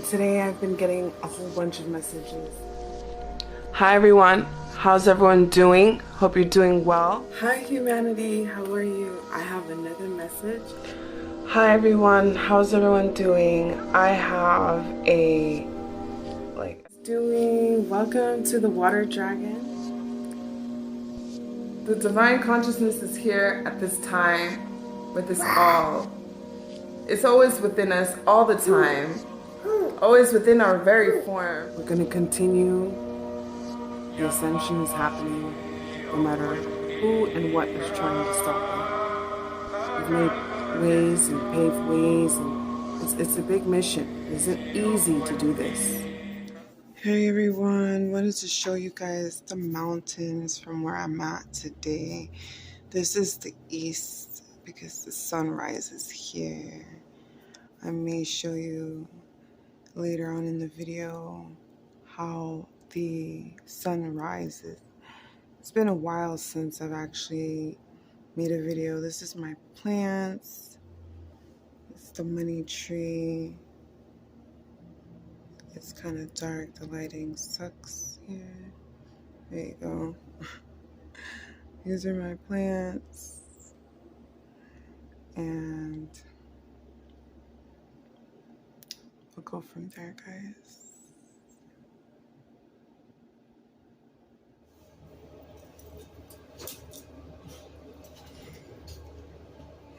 Today I've been getting a whole bunch of messages. Hi everyone, how's everyone doing? Hope you're doing well. Hi humanity, how are you? I have another message. Hi everyone, how's everyone doing? I have a welcome to the water dragon. The divine consciousness is here at this time with us all. It's always within us all the time, always within our very form. We're going to continue. The ascension is happening no matter who and what is trying to stop it. We've made ways and paved ways, and it's a big mission. It isn't easy to do this. Hey everyone, wanted to show you guys the mountains from where I'm at today. This is the east because the sun rises here. I may show you later on in the video how the sun rises. It's been a while since I've actually made a video. This is my plants. It's the money tree. It's kind of dark. The lighting sucks here. There you go. These are my plants. And we'll go from there, guys.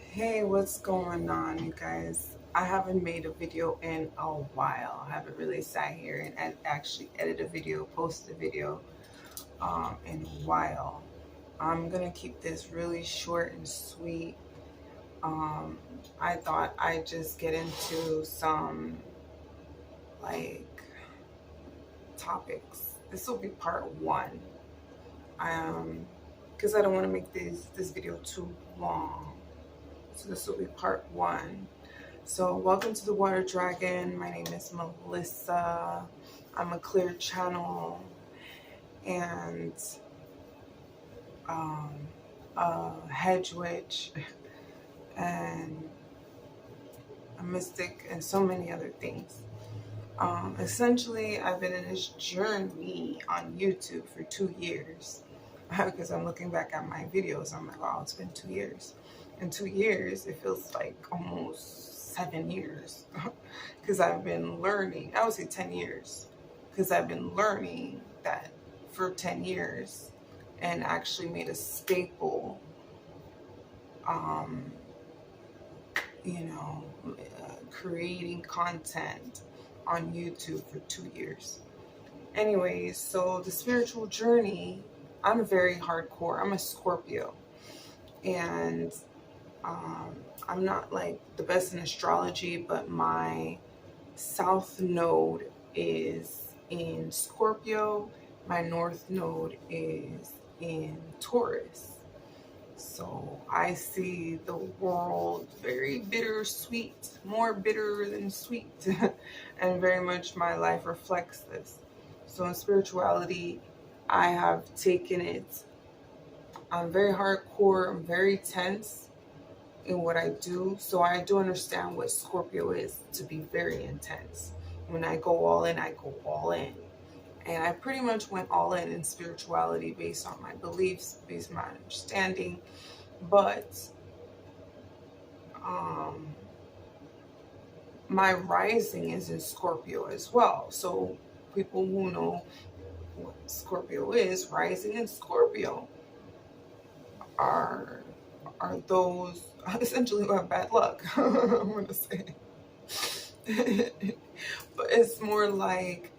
Hey, what's going on, you guys? I haven't made a video in a while. I haven't really sat here and actually edited a video, posted a video in a while. I'm gonna keep this really short and sweet. I thought I'd just get into some topics. This will be part one. Because I don't want to make this video too long. So this will be part one. So welcome to the Water Dragon. My name is Melissa. I'm a clear channel and a hedge witch and a mystic and so many other things. Essentially, I've been in this journey on YouTube for 2 years because I'm looking back at my videos. I'm like, wow, it's been 2 years. In 2 years, it feels like almost 7 years because I've been learning. I would say 10 years because I've been learning that for 10 years and actually made a staple, creating content on YouTube for 2 years. Anyways, so the spiritual journey, I'm very hardcore. I'm a Scorpio. And I'm not like the best in astrology, but my south node is in Scorpio. My north node is in Taurus. So I see the world very bittersweet, more bitter than sweet. And very much my life reflects this. So in spirituality, I have taken it. I'm very hardcore. I'm very tense in what I do. So I do understand what Scorpio is, to be very intense. When I go all in, I go all in. And I pretty much went all in spirituality based on my beliefs, based on my understanding. But my rising is in Scorpio as well. So people who know what Scorpio is, rising in Scorpio are those essentially who have bad luck. I'm gonna say. But it's more like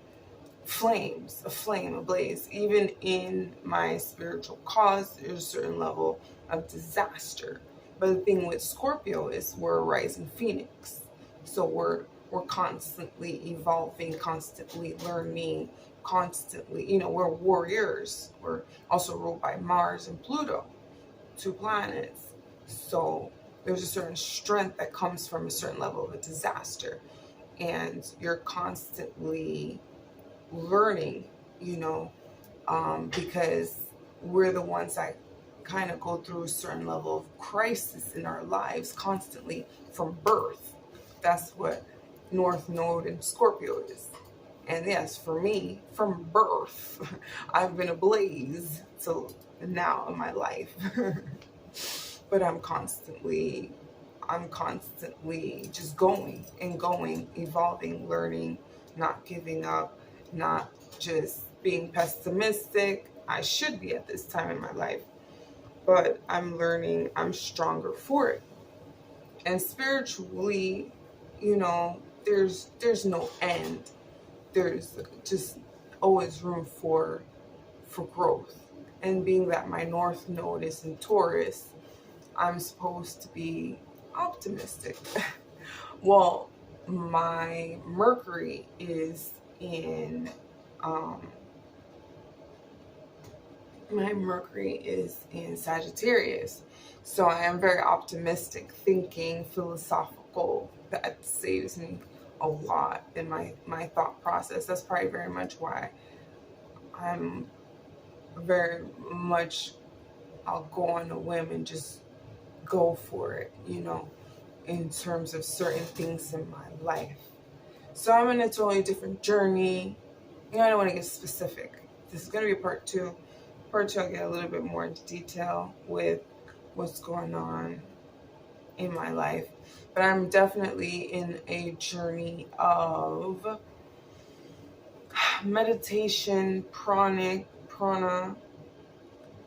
flames, a flame, a blaze. Even in my spiritual cause, there's a certain level of disaster. But the thing with Scorpio is we're a rising phoenix. So we're constantly evolving, constantly learning, constantly, we're warriors. We're also ruled by Mars and Pluto, 2 planets. So there's a certain strength that comes from a certain level of a disaster. And you're constantly learning, because we're the ones that kind of go through a certain level of crisis in our lives constantly from birth. That's what North Node in Scorpio is. And yes, for me, from birth, I've been ablaze till now in my life. But I'm constantly just going and going, evolving, learning, not giving up, not just being pessimistic. I should be at this time in my life, but I'm learning, I'm stronger for it. And spiritually, there's no end. There's just always room for growth. And being that my North Node is in Taurus, I'm supposed to be optimistic. Well, my Mercury is in Sagittarius. So I am very optimistic, thinking, philosophical. That saves me a lot in my thought process. That's probably very much why I'm very much, I'll go on a whim and just go for it, in terms of certain things in my life. So I'm in a totally different journey. I don't want to get specific. This is going to be part two. Part two, I'll get a little bit more into detail with what's going on in my life. But I'm definitely in a journey of meditation, prana,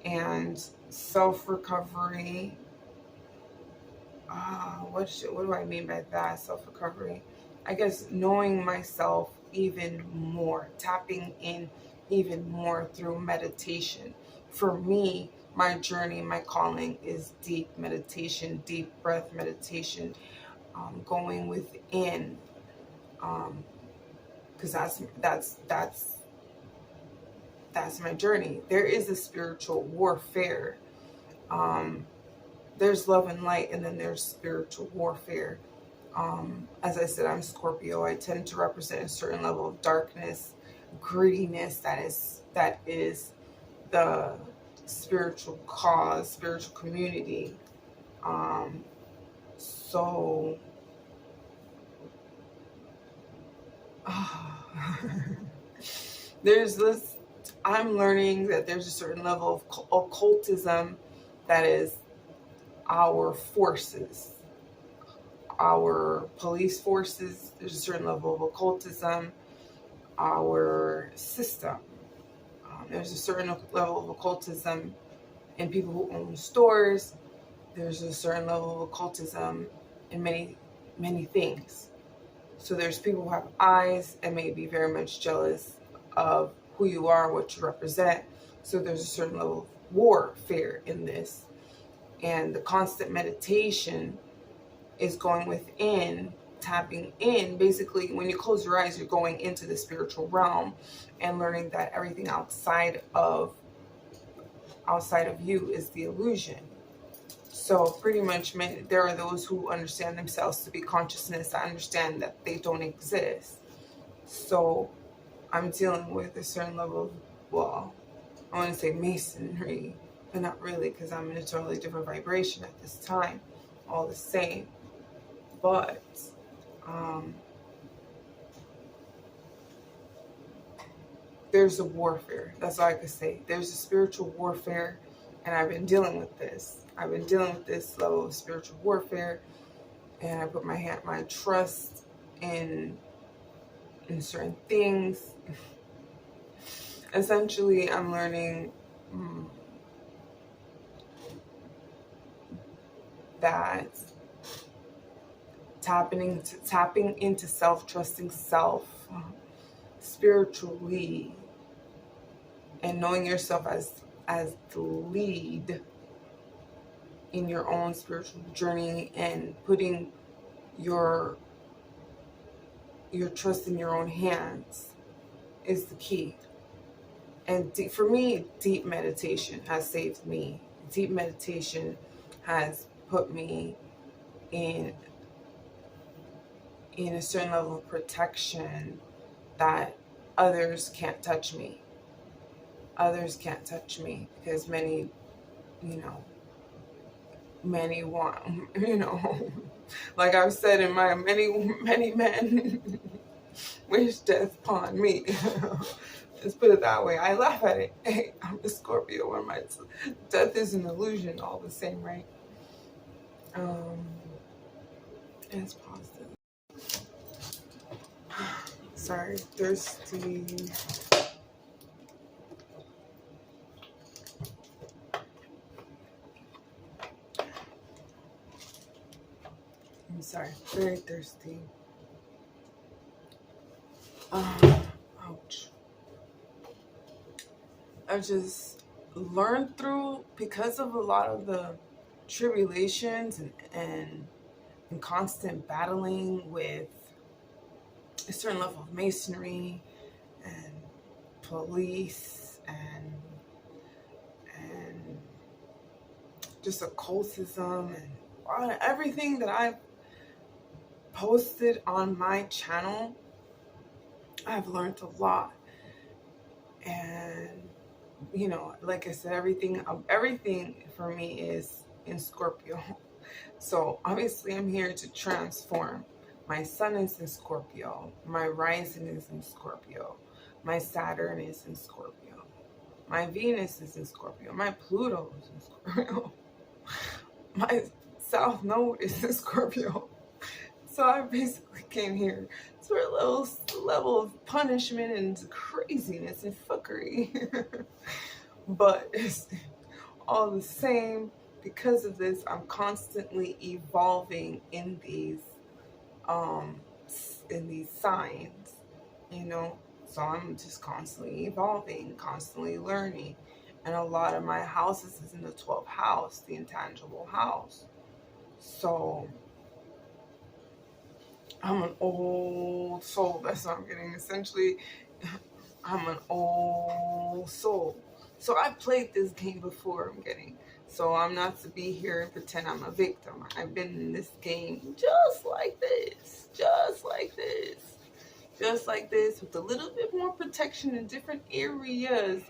and self-recovery. What do I mean by that? Self-recovery. I guess knowing myself even more, tapping in even more through meditation. For me, my journey, my calling is deep meditation, deep breath meditation, going within, because that's my journey. There is a spiritual warfare. There's love and light, and then there's spiritual warfare. As I said, I'm Scorpio. I tend to represent a certain level of darkness, greediness. That is the spiritual cause, spiritual community. So there's this. I'm learning that there's a certain level of occultism that is our forces, our police forces. There's a certain level of occultism, our system. There's a certain level of occultism in people who own stores. There's a certain level of occultism in many, many things. So there's people who have eyes and may be very much jealous of who you are, what you represent. So there's a certain level of warfare in this. And the constant meditation is going within, tapping in. Basically, when you close your eyes, you're going into the spiritual realm and learning that everything outside of you is the illusion. So pretty much there are those who understand themselves to be consciousness. I understand that they don't exist. So I'm dealing with a certain level of, well, I want to say masonry, but not really, because I'm in a totally different vibration at this time, all the same. But there's a warfare. That's all I can say. There's a spiritual warfare, and I've been dealing with this. I've been dealing with this level of spiritual warfare, and I put my trust in certain things. Essentially, I'm learning that tapping into self, trusting self spiritually, and knowing yourself as the lead in your own spiritual journey, and putting your trust in your own hands is the key. And for me, deep meditation has saved me. Deep meditation has put me in a certain level of protection that others can't touch me. Others can't touch me because many want, Like I've said in my many men wish death upon me. Let's put it that way. I laugh at it. Hey, I'm a Scorpio. Where my death is an illusion, all the same, right? It's positive. Sorry, thirsty. I'm sorry, very thirsty. Ouch. I've just learned through, because of a lot of the tribulations and constant battling with a certain level of masonry and police and just occultism and everything that I've posted on my channel, I've learned a lot. And you know, like I said, everything for me is in Scorpio. So obviously I'm here to transform. My sun is in Scorpio. My rising is in Scorpio. My Saturn is in Scorpio. My Venus is in Scorpio. My Pluto is in Scorpio. My South Node is in Scorpio. So I basically came here for a level of punishment and craziness and fuckery. But it's all the same. Because of this, I'm constantly evolving in these signs, you know. So I'm just constantly evolving, constantly learning. And a lot of my houses is in the 12th house, the intangible house. So I'm an old soul. That's what I'm getting. Essentially, I'm an old soul. So I played this game before, I'm getting. So I'm not to be here and pretend I'm a victim. I've been in this game just like this, with a little bit more protection in different areas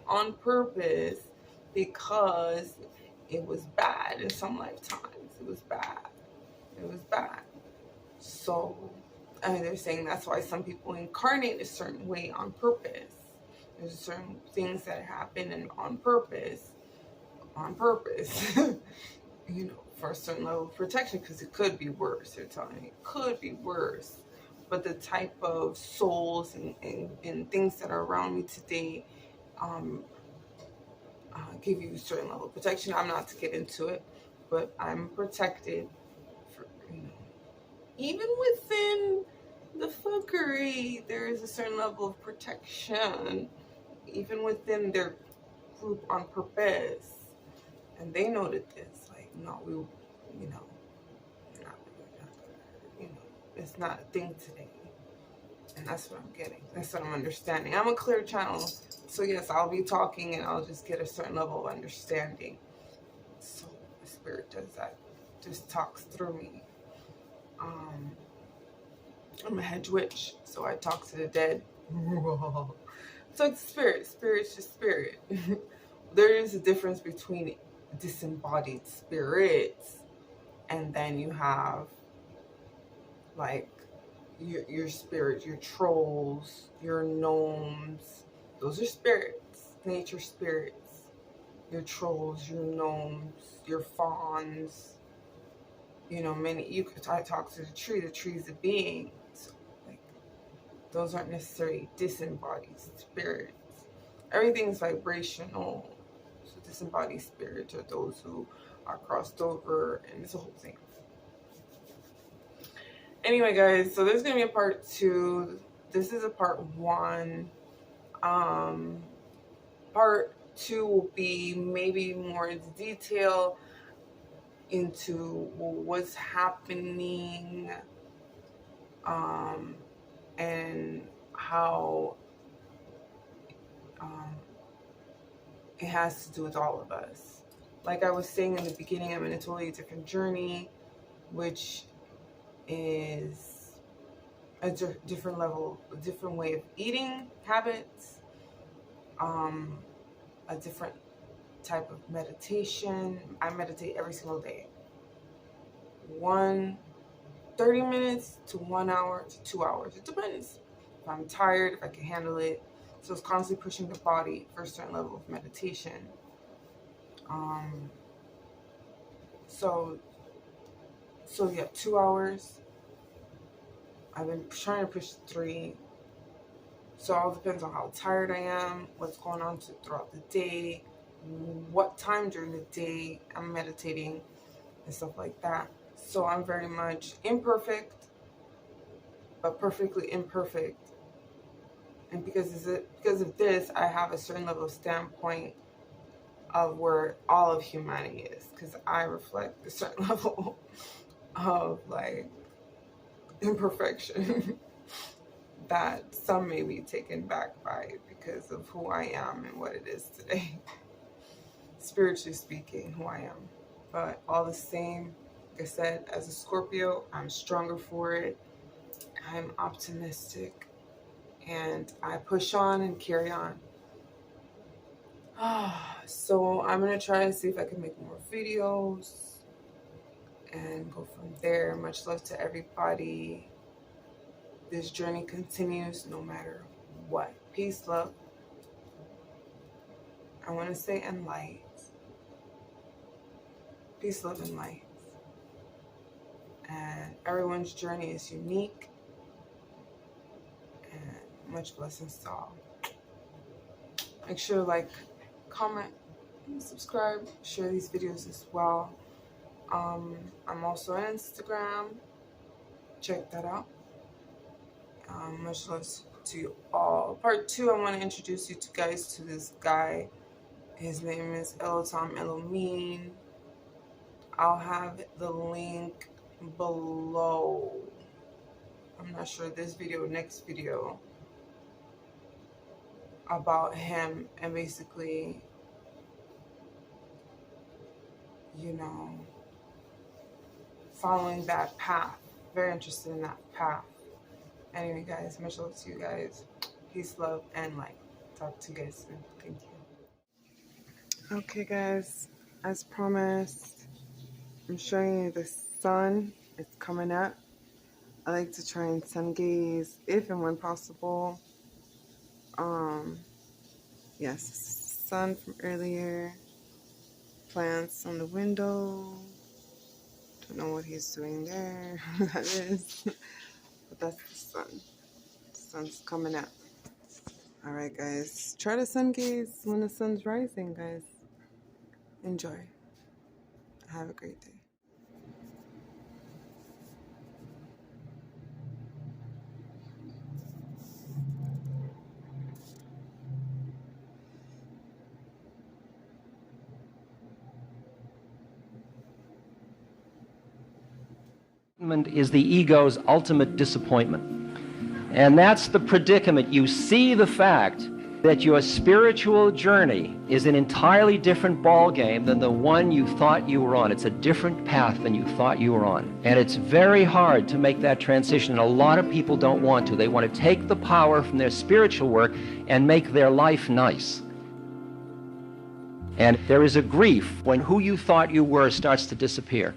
on purpose, because it was bad in some lifetimes. It was bad. So, they're saying that's why some people incarnate a certain way on purpose. There's certain things that happen and on purpose, you know, for a certain level of protection, because it could be worse. They're telling me it could be worse. But the type of souls and things that are around me today give you a certain level of protection. I'm not to get into it, but I'm protected, for, you know, even within the fuckery, there is a certain level of protection, even within their group on purpose. And they noted this, like, no, we, you know, it's not a thing today. And that's what I'm getting. That's what I'm understanding. I'm a clear channel. So yes, I'll be talking and I'll just get a certain level of understanding. So the spirit does that. Just talks through me. I'm a hedge witch, so I talk to the dead. So it's spirit. Spirit's just spirit. There is a difference between disembodied spirits, and then you have like your spirits, your trolls, your gnomes. Those are spirits, nature spirits. Your trolls, your gnomes, your fawns. You know, I talk to the tree. The tree's a being. So, like, those aren't necessarily disembodied spirits. Everything's vibrational. So disembodied spirits are those who are crossed over, and it's a whole thing. Anyway, guys, so there's going to be a part 2. This is a part 1. Part 2 will be maybe more into detail into what's happening, and how it has to do with all of us. Like I was saying in the beginning, I'm in a totally different journey, which is a different level, a different way of eating habits, a different type of meditation. I meditate every single day. One 30 minutes to 1 hour to 2 hours. It depends if I'm tired, if I can handle it. So it's constantly pushing the body for a certain level of meditation. So yeah, 2 hours. I've been trying to push 3. So it all depends on how tired I am, what's going on throughout the day, what time during the day I'm meditating, and stuff like that. So I'm very much imperfect, but perfectly imperfect. And because of this, I have a certain level of standpoint of where all of humanity is, because I reflect a certain level of like imperfection that some may be taken back by because of who I am and what it is today. Spiritually speaking, who I am. But all the same, like I said, as a Scorpio, I'm stronger for it. I'm optimistic. And I push on and carry on. So I'm going to try to see if I can make more videos and go from there. Much love to everybody. This journey continues no matter what. Peace, love. I want to say and light. Peace, love, and light. And everyone's journey is unique. And much blessings to all. Make sure to like, comment, subscribe, share these videos as well. I'm also on Instagram. Check that out. Much love to you all. Part 2, I want to introduce you guys to this guy. His name is Elotam Elomin. I'll have the link below. I'm not sure this video, next video, about him and basically, you know, following that path. Very interested in that path. Anyway, guys, much love to you guys. Peace, love, and light. Talk to you guys soon. Thank you. Okay, guys, as promised, I'm showing you the sun. It's coming up. I like to try and sun gaze if and when possible. Yes, sun from earlier. Plants on the window. Don't know what he's doing there. That is. But that's the sun. The sun's coming up. Alright, guys. Try to sun gaze when the sun's rising, guys. Enjoy. Have a great day. Is the ego's ultimate disappointment. And that's the predicament. You see the fact that your spiritual journey is an entirely different ballgame than the one you thought you were on. It's a different path than you thought you were on. And it's very hard to make that transition. And a lot of people don't want to. They want to take the power from their spiritual work and make their life nice. And there is a grief when who you thought you were starts to disappear.